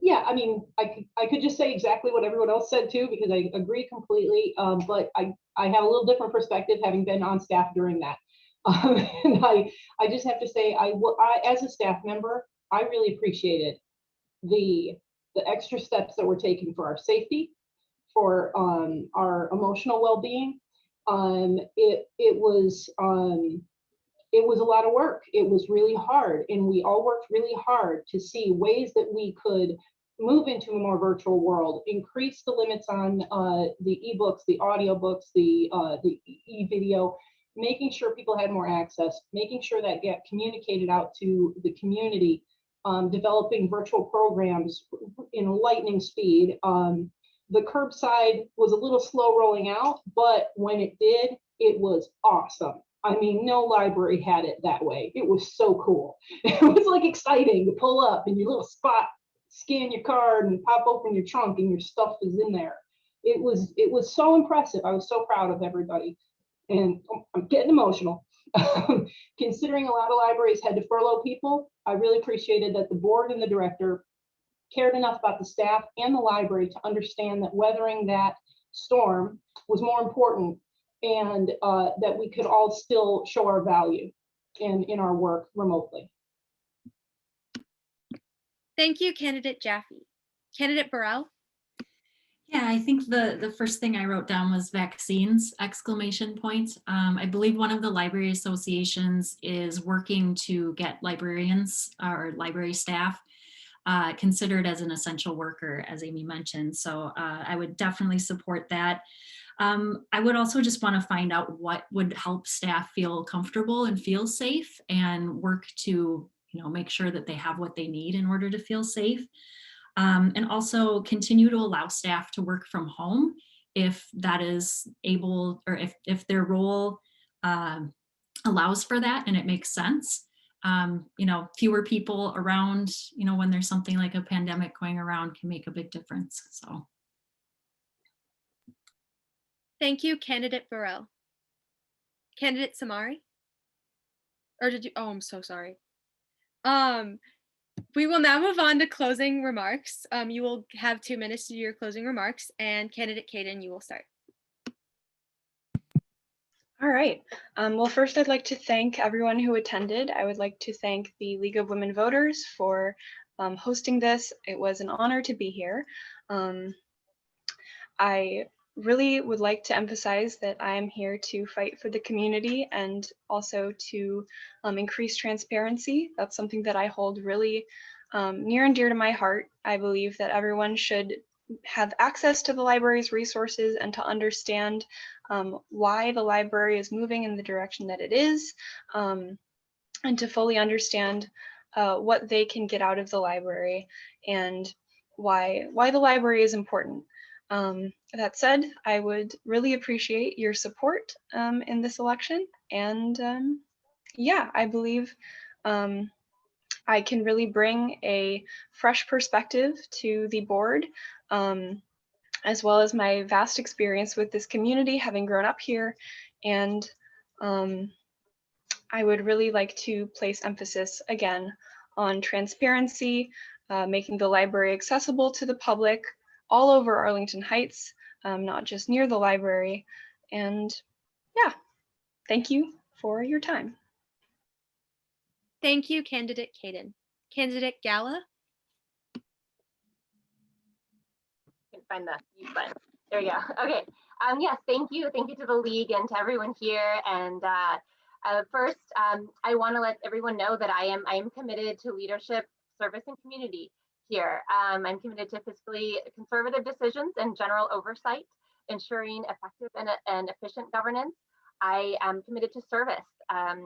Yeah, I mean, I could just say exactly what everyone else said too, because I agree completely. But I have a little different perspective, having been on staff during that. And I just have to say, I as a staff member, I really appreciated the extra steps that we're taking for our safety, for our emotional well-being. It was a lot of work. It was really hard, and we all worked really hard to see ways that we could move into a more virtual world, increase the limits on the ebooks, the audiobooks, the e-video, making sure people had more access, making sure that get communicated out to the community, developing virtual programs in lightning speed. The curbside was a little slow rolling out, but when it did, it was awesome. I mean, no library had it that way. It was so cool. It was like exciting to pull up in your little spot, scan your card and pop open your trunk and your stuff is in there. It was so impressive. I was so proud of everybody. And I'm getting emotional. Considering a lot of libraries had to furlough people, I really appreciated that the board and the director cared enough about the staff and the library to understand that weathering that storm was more important, and that we could all still show our value in our work remotely. Thank you, candidate Jaffe. Candidate Burrell? Yeah, I think the first thing I wrote down was vaccines, exclamation point. I believe one of the library associations is working to get librarians or library staff considered as an essential worker, as Amy mentioned. So I would definitely support that. I would also just want to find out what would help staff feel comfortable and feel safe, and work to make sure that they have what they need in order to feel safe. And also continue to allow staff to work from home if that is able, or if their role allows for that and it makes sense. Fewer people around, when there's something like a pandemic going around, can make a big difference. So. Thank you, candidate Burrell. Candidate Samari? Or did you? Oh, I'm so sorry. We will now move on to closing remarks. You will have 2 minutes to do your closing remarks, and candidate Cayden, you will start. All right. Well, first, I'd like to thank everyone who attended. I would like to thank the League of Women Voters for hosting this. It was an honor to be here. I really would like to emphasize that I am here to fight for the community and also to increase transparency. That's something that I hold really near and dear to my heart. I believe that everyone should have access to the library's resources and to understand why the library is moving in the direction that it is, and to fully understand what they can get out of the library and why the library is important. That said, I would really appreciate your support in this election, and yeah, I believe I can really bring a fresh perspective to the board, as well as my vast experience with this community, having grown up here, and I would really like to place emphasis again on transparency, making the library accessible to the public all over Arlington Heights, not just near the library. And yeah, thank you for your time. Thank you, candidate Cayden. Candidate Gala? Can find the mute button. There you go. Okay. Yes, thank you. Thank you to the league and to everyone here. And first, I want to let everyone know that I am committed to leadership, service, and community here. I'm committed to fiscally conservative decisions and general oversight, ensuring effective and efficient governance. I am committed to service and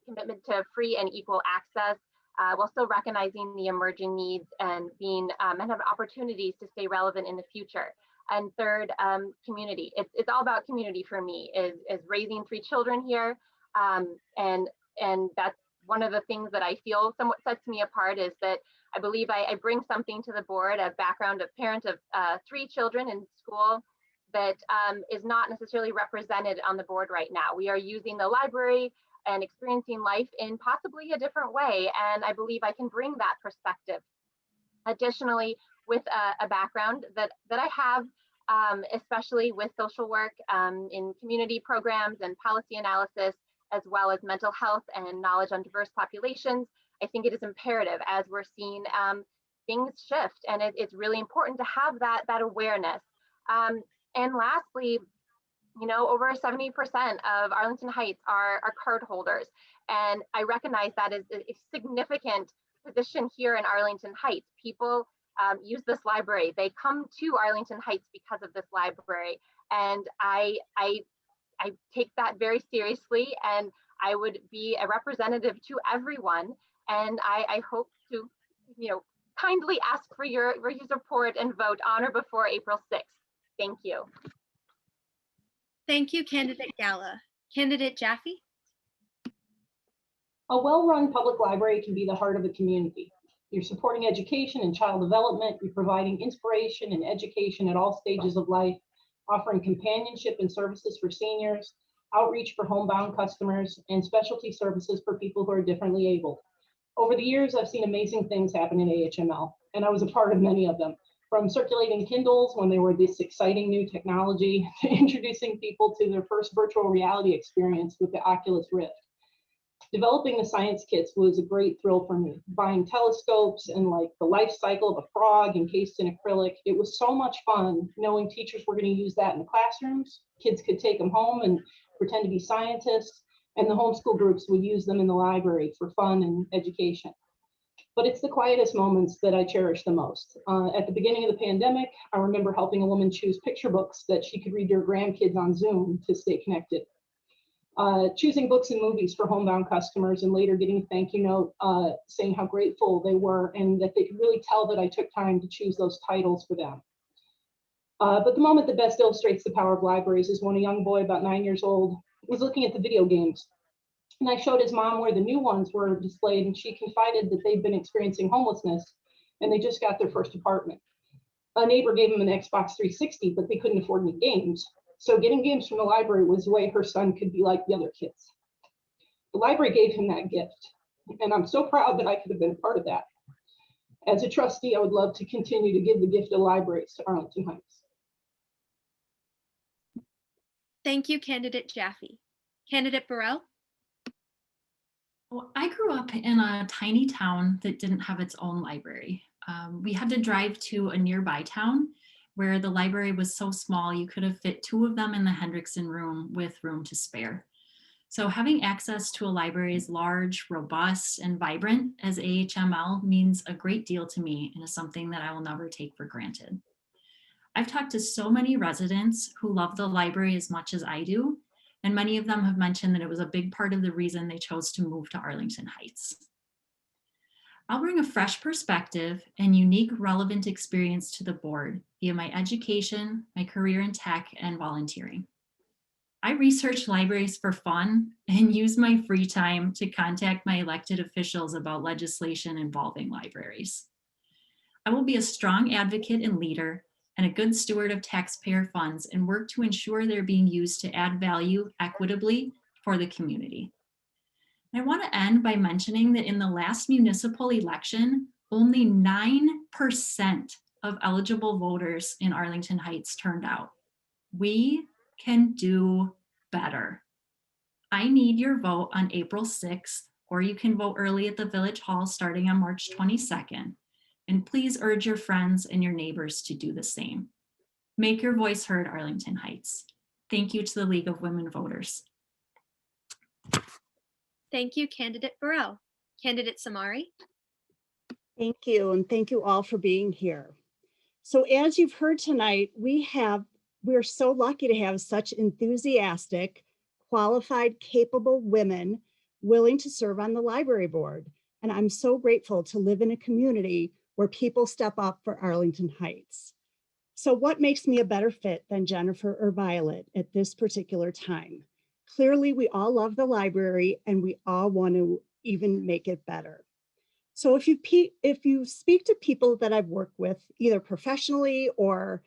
commitment to free and equal access, while still recognizing the emerging needs and being and have opportunities to stay relevant in the future. And third, community. It's all about community for me. Is raising 3 children here, and that's one of the things that I feel somewhat sets me apart is that I believe I bring something to the board, a background of parent of 3 children in school that is not necessarily represented on the board right now. We are using the library and experiencing life in possibly a different way, and I believe I can bring that perspective. Additionally, with a background that I have, especially with social work in community programs and policy analysis, as well as mental health and knowledge on diverse populations, I think it is imperative as we're seeing things shift, and it's really important to have that awareness. And lastly, you know, over 70% of Arlington Heights are card holders, and I recognize that is a significant position here in Arlington Heights. People use this library. They come to Arlington Heights because of this library, and I take that very seriously, and I would be a representative to everyone, and I hope to, you know, kindly ask for your support and vote on or before April 6th. Thank you. Thank you, Candidate Gala. Candidate Jaffe? A well-run public library can be the heart of a community. You're supporting education and child development. You're providing inspiration and education at all stages of life, offering companionship and services for seniors, outreach for homebound customers, and specialty services for people who are differently abled. Over the years, I've seen amazing things happen in AHML, and I was a part of many of them. From circulating Kindles when they were this exciting new technology to introducing people to their first virtual reality experience with the Oculus Rift. Developing the science kits was a great thrill for me. Buying telescopes and like the life cycle of a frog encased in acrylic. It was so much fun knowing teachers were going to use that in the classrooms. Kids could take them home and pretend to be scientists, and the homeschool groups would use them in the library for fun and education. But it's the quietest moments that I cherish the most. At the beginning of the pandemic, I remember helping a woman choose picture books that she could read to her grandkids on Zoom to stay connected. Choosing books and movies for homebound customers, and later getting a thank you note saying how grateful they were and that they could really tell that I took time to choose those titles for them. But the moment that best illustrates the power of libraries is when a young boy about 9 years old was looking at the video games. And I showed his mom where the new ones were displayed, and she confided that they'd been experiencing homelessness and they just got their first apartment. A neighbor gave him an Xbox 360, but they couldn't afford any games. So getting games from the library was the way her son could be like the other kids. The library gave him that gift, and I'm so proud that I could have been a part of that. As a trustee, I would love to continue to give the gift of libraries to Arlington Heights. Thank you, Candidate Jaffe. Candidate Burrell? Well, I grew up in a tiny town that didn't have its own library. We had to drive to a nearby town where the library was so small you could have fit 2 of them in the Hendrickson room with room to spare. So having access to a library as large, robust, and vibrant as AHML means a great deal to me and is something that I will never take for granted. I've talked to so many residents who love the library as much as I do, and many of them have mentioned that it was a big part of the reason they chose to move to Arlington Heights. I'll bring a fresh perspective and unique relevant experience to the board via my education, my career in tech, and volunteering. I research libraries for fun and use my free time to contact my elected officials about legislation involving libraries. I will be a strong advocate and leader and a good steward of taxpayer funds and work to ensure they're being used to add value equitably for the community. I want to end by mentioning that in the last municipal election, only 9% of eligible voters in Arlington Heights turned out. We can do better. I need your vote on April 6th, or you can vote early at the Village Hall starting on March 22nd. And please urge your friends and your neighbors to do the same. Make your voice heard, Arlington Heights. Thank you to the League of Women Voters. Thank you, Candidate Burrell. Candidate Samari? Thank you, and thank you all for being here. So as you've heard tonight, we're so lucky to have such enthusiastic, qualified, capable women willing to serve on the library board. And I'm so grateful to live in a community where people step up for Arlington Heights. So what makes me a better fit than Jennifer or Violet at this particular time? Clearly, we all love the library and we all want to even make it better. So if you speak to people that I've worked with, either professionally or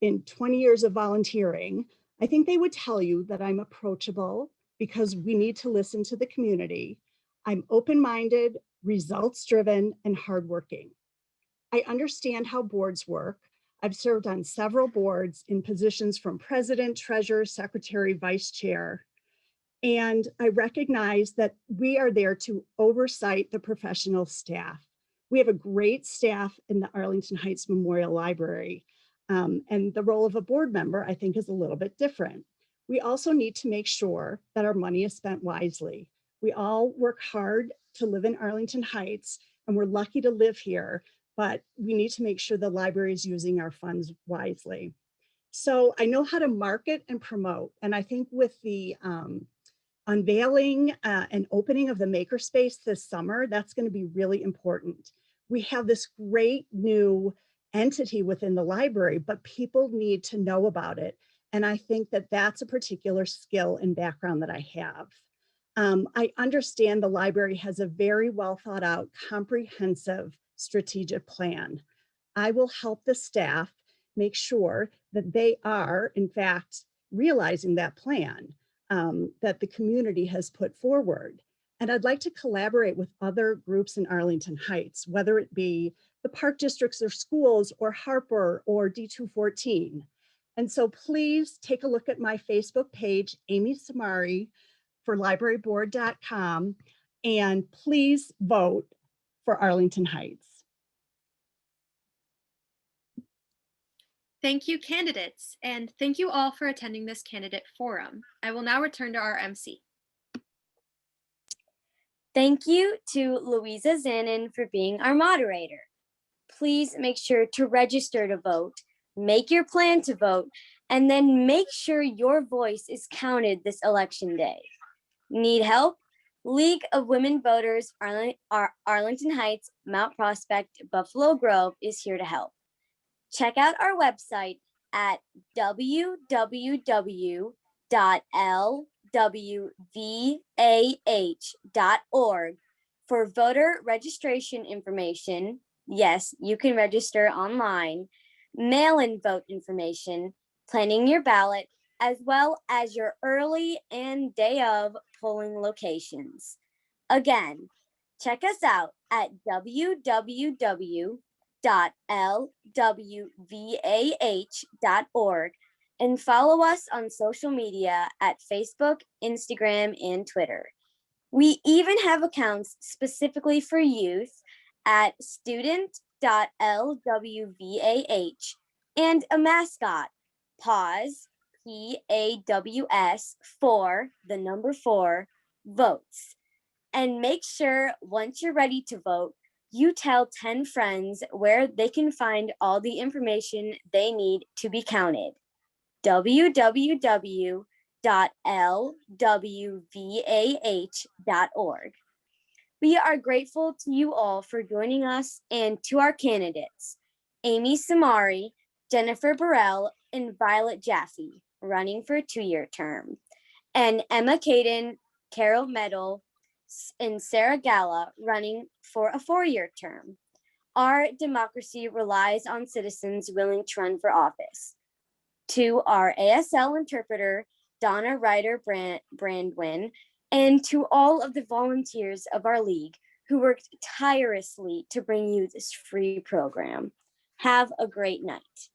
in 20 years of volunteering, I think they would tell you that I'm approachable because we need to listen to the community. I'm open-minded, results-driven, and hardworking. I understand how boards work. I've served on several boards in positions from president, treasurer, secretary, vice chair. And I recognize that we are there to oversight the professional staff. We have a great staff in the Arlington Heights Memorial Library. And the role of a board member, I think, is a little bit different. We also need to make sure that our money is spent wisely. We all work hard to live in Arlington Heights, and we're lucky to live here, but we need to make sure the library is using our funds wisely. So I know how to market and promote. And I think with the unveiling and opening of the makerspace this summer, that's going to be really important. We have this great new entity within the library, but people need to know about it. And I think that that's a particular skill and background that I have. I understand the library has a very well thought out, comprehensive strategic plan. I will help the staff make sure that they are, in fact, realizing that plan that the community has put forward. And I'd like to collaborate with other groups in Arlington Heights, whether it be the park districts or schools or Harper or D214. And so please take a look at my Facebook page, Amy Samari for libraryboard.com, and please vote for Arlington Heights. Thank you, candidates, and thank you all for attending this candidate forum. I will now return to our MC. Thank you to Louisa Zanin for being our moderator. Please make sure to register to vote, make your plan to vote, and then make sure your voice is counted this election day. Need help? League of Women Voters, Arlington Heights, Mount Prospect, Buffalo Grove is here to help. Check out our website at www.lwvah.org for voter registration information. Yes, you can register online, mail-in vote information, planning your ballot, as well as your early and day of polling locations. Again, check us out at www.lwvah.org and follow us on social media at Facebook, Instagram, and Twitter. We even have accounts specifically for youth at student.lwvah and a mascot, PAWS, PAWS, 4, the number 4, votes. And make sure once you're ready to vote, you tell 10 friends where they can find all the information they need to be counted. www.lwvah.org. We are grateful to you all for joining us and to our candidates, Amy Samari, Jennifer Burrell, and Violet Jaffe, running for a 2-year term, and Emma Cayden, Carol Medal, and Sarah Gala running for a 4-year term. Our democracy relies on citizens willing to run for office. To our ASL interpreter, Donna Ryder Brandwin, and to all of the volunteers of our league who worked tirelessly to bring you this free program. Have a great night.